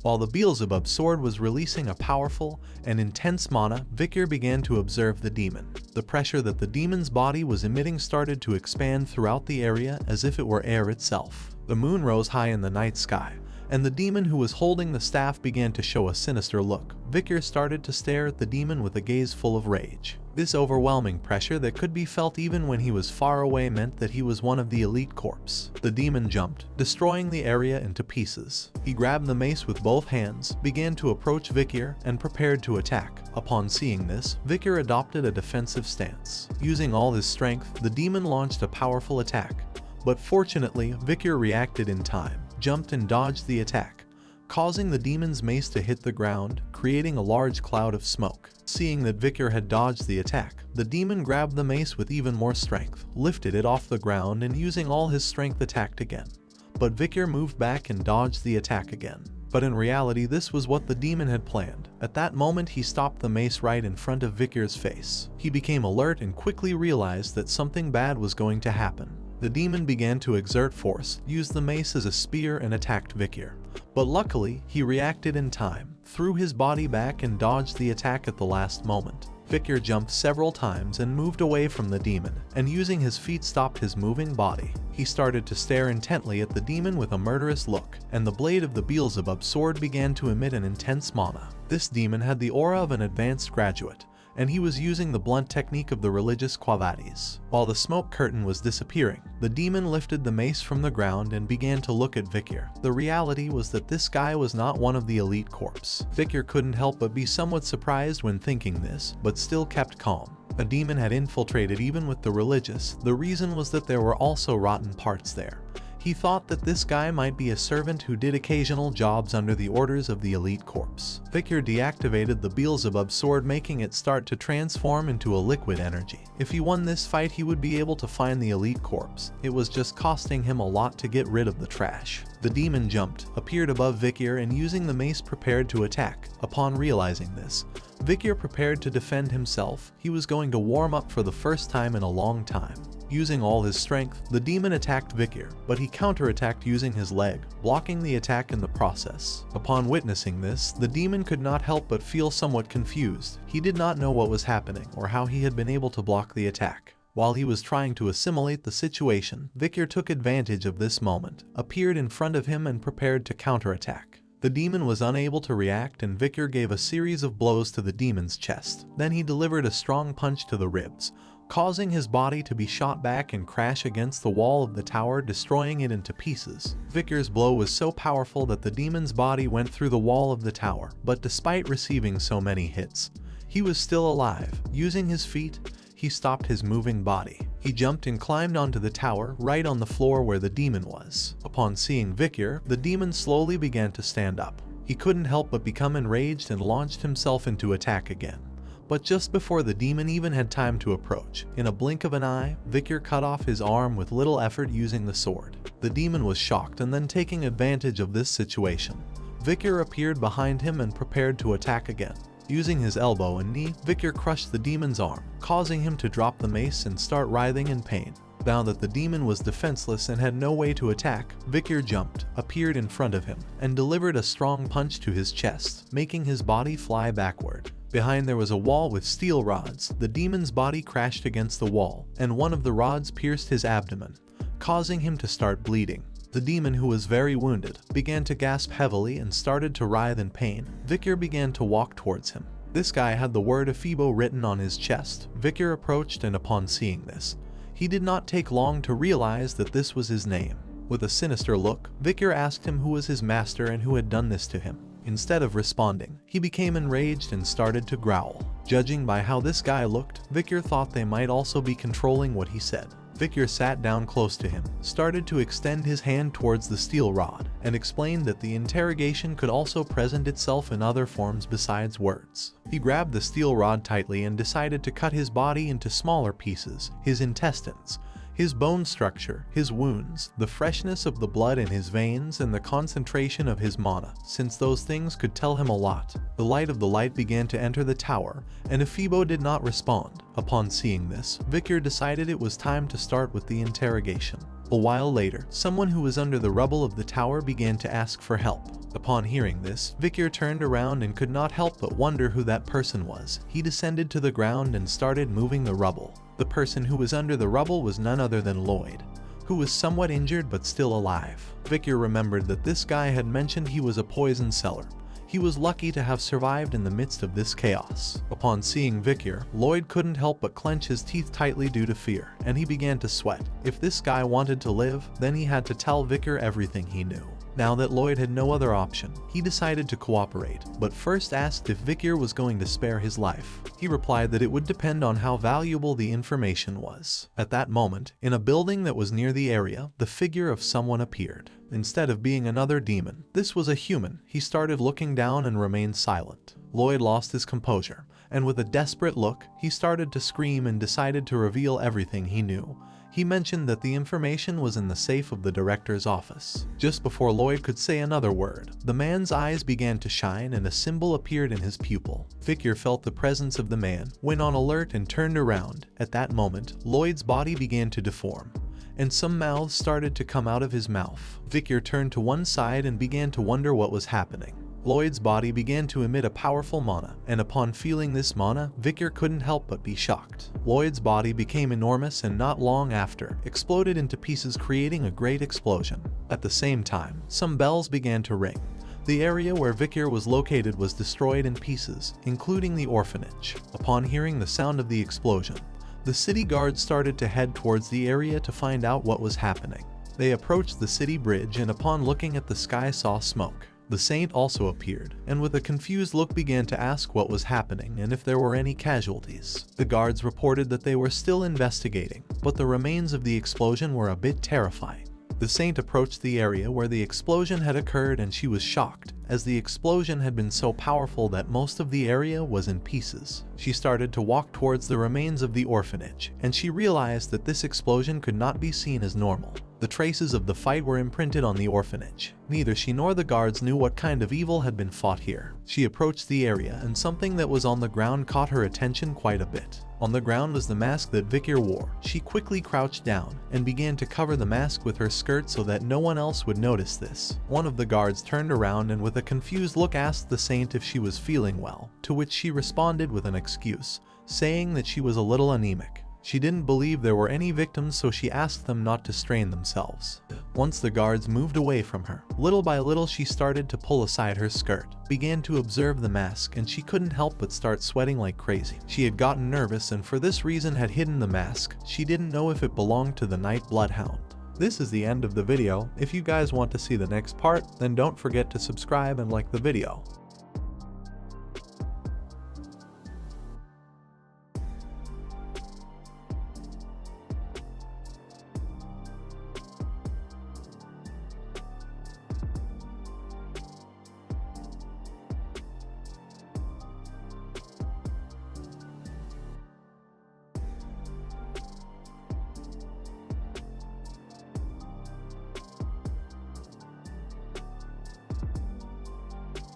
While the Beelzebub sword was releasing a powerful and intense mana, Vicar began to observe the demon. The pressure that the demon's body was emitting started to expand throughout the area as if it were air itself. The moon rose high in the night sky, and the demon who was holding the staff began to show a sinister look. Vicar started to stare at the demon with a gaze full of rage. This overwhelming pressure that could be felt even when he was far away meant that he was one of the elite corps. The demon jumped, destroying the area into pieces. He grabbed the mace with both hands, began to approach Vicar, and prepared to attack. Upon seeing this, Vicar adopted a defensive stance. Using all his strength, the demon launched a powerful attack. But fortunately, Vicar reacted in time, jumped and dodged the attack, causing the demon's mace to hit the ground, creating a large cloud of smoke. Seeing that Vicar had dodged the attack, the demon grabbed the mace with even more strength, lifted it off the ground, and using all his strength attacked again. But Vicar moved back and dodged the attack again. But in reality, this was what the demon had planned. At that moment, he stopped the mace right in front of Vicar's face. He became alert and quickly realized that something bad was going to happen. The demon began to exert force, used the mace as a spear, and attacked Vicar. But luckily, he reacted in time, threw his body back and dodged the attack at the last moment. Vicar jumped several times and moved away from the demon, and using his feet stopped his moving body. He started to stare intently at the demon with a murderous look, and the blade of the Beelzebub sword began to emit an intense mana. This demon had the aura of an advanced graduate, and he was using the blunt technique of the religious Quavadis. While the smoke curtain was disappearing, the demon lifted the mace from the ground and began to look at Vicar. The reality was that this guy was not one of the elite corps. Vicar couldn't help but be somewhat surprised when thinking this, but still kept calm. A demon had infiltrated even with the religious. The reason was that there were also rotten parts there. He thought that this guy might be a servant who did occasional jobs under the orders of the elite corps. Vicar deactivated the Beelzebub sword, making it start to transform into a liquid energy. If he won this fight, he would be able to find the elite corps. It was just costing him a lot to get rid of the trash. The demon jumped, appeared above Vicar, and using the mace prepared to attack. Upon realizing this, Vicar prepared to defend himself. He was going to warm up for the first time in a long time. Using all his strength, the demon attacked Vicar, but he counterattacked using his leg, blocking the attack in the process. Upon witnessing this, the demon could not help but feel somewhat confused. He did not know what was happening or how he had been able to block the attack. While he was trying to assimilate the situation, Vicar took advantage of this moment, appeared in front of him, and prepared to counterattack. The demon was unable to react, and Vicar gave a series of blows to the demon's chest. Then he delivered a strong punch to the ribs, causing his body to be shot back and crash against the wall of the tower, destroying it into pieces. Vicar's blow was so powerful that the demon's body went through the wall of the tower, but despite receiving so many hits, he was still alive. Using his feet, he stopped his moving body. He jumped and climbed onto the tower, right on the floor where the demon was. Upon seeing Vicar, the demon slowly began to stand up. He couldn't help but become enraged and launched himself into attack again. But just before the demon even had time to approach, in a blink of an eye, Vicar cut off his arm with little effort using the sword. The demon was shocked, and then taking advantage of this situation, Vicar appeared behind him and prepared to attack again. Using his elbow and knee, Vicar crushed the demon's arm, causing him to drop the mace and start writhing in pain. Now that the demon was defenseless and had no way to attack, Vicar jumped, appeared in front of him, and delivered a strong punch to his chest, making his body fly backward. Behind there was a wall with steel rods. The demon's body crashed against the wall, and one of the rods pierced his abdomen, causing him to start bleeding. The demon, who was very wounded, began to gasp heavily and started to writhe in pain. Vicar began to walk towards him. This guy had the word Ephibo written on his chest. Vicar approached, and upon seeing this, he did not take long to realize that this was his name. With a sinister look, Vicar asked him who was his master and who had done this to him. Instead of responding, he became enraged and started to growl. Judging by how this guy looked, Vicar thought they might also be controlling what he said. Vicar sat down close to him, started to extend his hand towards the steel rod, and explained that the interrogation could also present itself in other forms besides words. He grabbed the steel rod tightly and decided to cut his body into smaller pieces: his intestines, his bone structure, his wounds, the freshness of the blood in his veins, and the concentration of his mana, since those things could tell him a lot. The light of the light began to enter the tower, and Ephibo did not respond. Upon seeing this, Vicar decided it was time to start with the interrogation. A while later, someone who was under the rubble of the tower began to ask for help. Upon hearing this, Vicar turned around and could not help but wonder who that person was. He descended to the ground and started moving the rubble. The person who was under the rubble was none other than Lloyd, who was somewhat injured but still alive. Vicar remembered that this guy had mentioned he was a poison seller. He was lucky to have survived in the midst of this chaos. Upon seeing Vicar, Lloyd couldn't help but clench his teeth tightly due to fear, and he began to sweat. If this guy wanted to live, then he had to tell Vicar everything he knew. Now that Lloyd had no other option, he decided to cooperate, but first asked if Vicar was going to spare his life. He replied that it would depend on how valuable the information was. At that moment, in a building that was near the area, the figure of someone appeared. Instead of being another demon, this was a human. He started looking down and remained silent. Lloyd lost his composure, and with a desperate look, he started to scream and decided to reveal everything he knew. He mentioned that the information was in the safe of the director's office. Just before Lloyd could say another word, the man's eyes began to shine and a symbol appeared in his pupil. Vicar felt the presence of the man, went on alert and turned around. At that moment, Lloyd's body began to deform, and some mouths started to come out of his mouth. Vicar turned to one side and began to wonder what was happening. Lloyd's body began to emit a powerful mana, and upon feeling this mana, Vicar couldn't help but be shocked. Lloyd's body became enormous and not long after, exploded into pieces, creating a great explosion. At the same time, some bells began to ring. The area where Vicar was located was destroyed in pieces, including the orphanage. Upon hearing the sound of the explosion, the city guards started to head towards the area to find out what was happening. They approached the city bridge and upon looking at the sky saw smoke. The saint also appeared, and with a confused look began to ask what was happening and if there were any casualties. The guards reported that they were still investigating, but the remains of the explosion were a bit terrifying. The saint approached the area where the explosion had occurred and she was shocked, as the explosion had been so powerful that most of the area was in pieces. She started to walk towards the remains of the orphanage, and she realized that this explosion could not be seen as normal. The traces of the fight were imprinted on the orphanage. Neither she nor the guards knew what kind of evil had been fought here. She approached the area and something that was on the ground caught her attention quite a bit. On the ground was the mask that Vicar wore. She quickly crouched down and began to cover the mask with her skirt so that no one else would notice this. One of the guards turned around and with a confused look asked the saint if she was feeling well, to which she responded with an excuse, saying that she was a little anemic. She didn't believe there were any victims, so she asked them not to strain themselves. Once the guards moved away from her, little by little she started to pull aside her skirt, began to observe the mask, and she couldn't help but start sweating like crazy. She had gotten nervous and for this reason had hidden the mask. She didn't know if it belonged to the night bloodhound. This is the end of the video. If you guys want to see the next part, then don't forget to subscribe and like the video.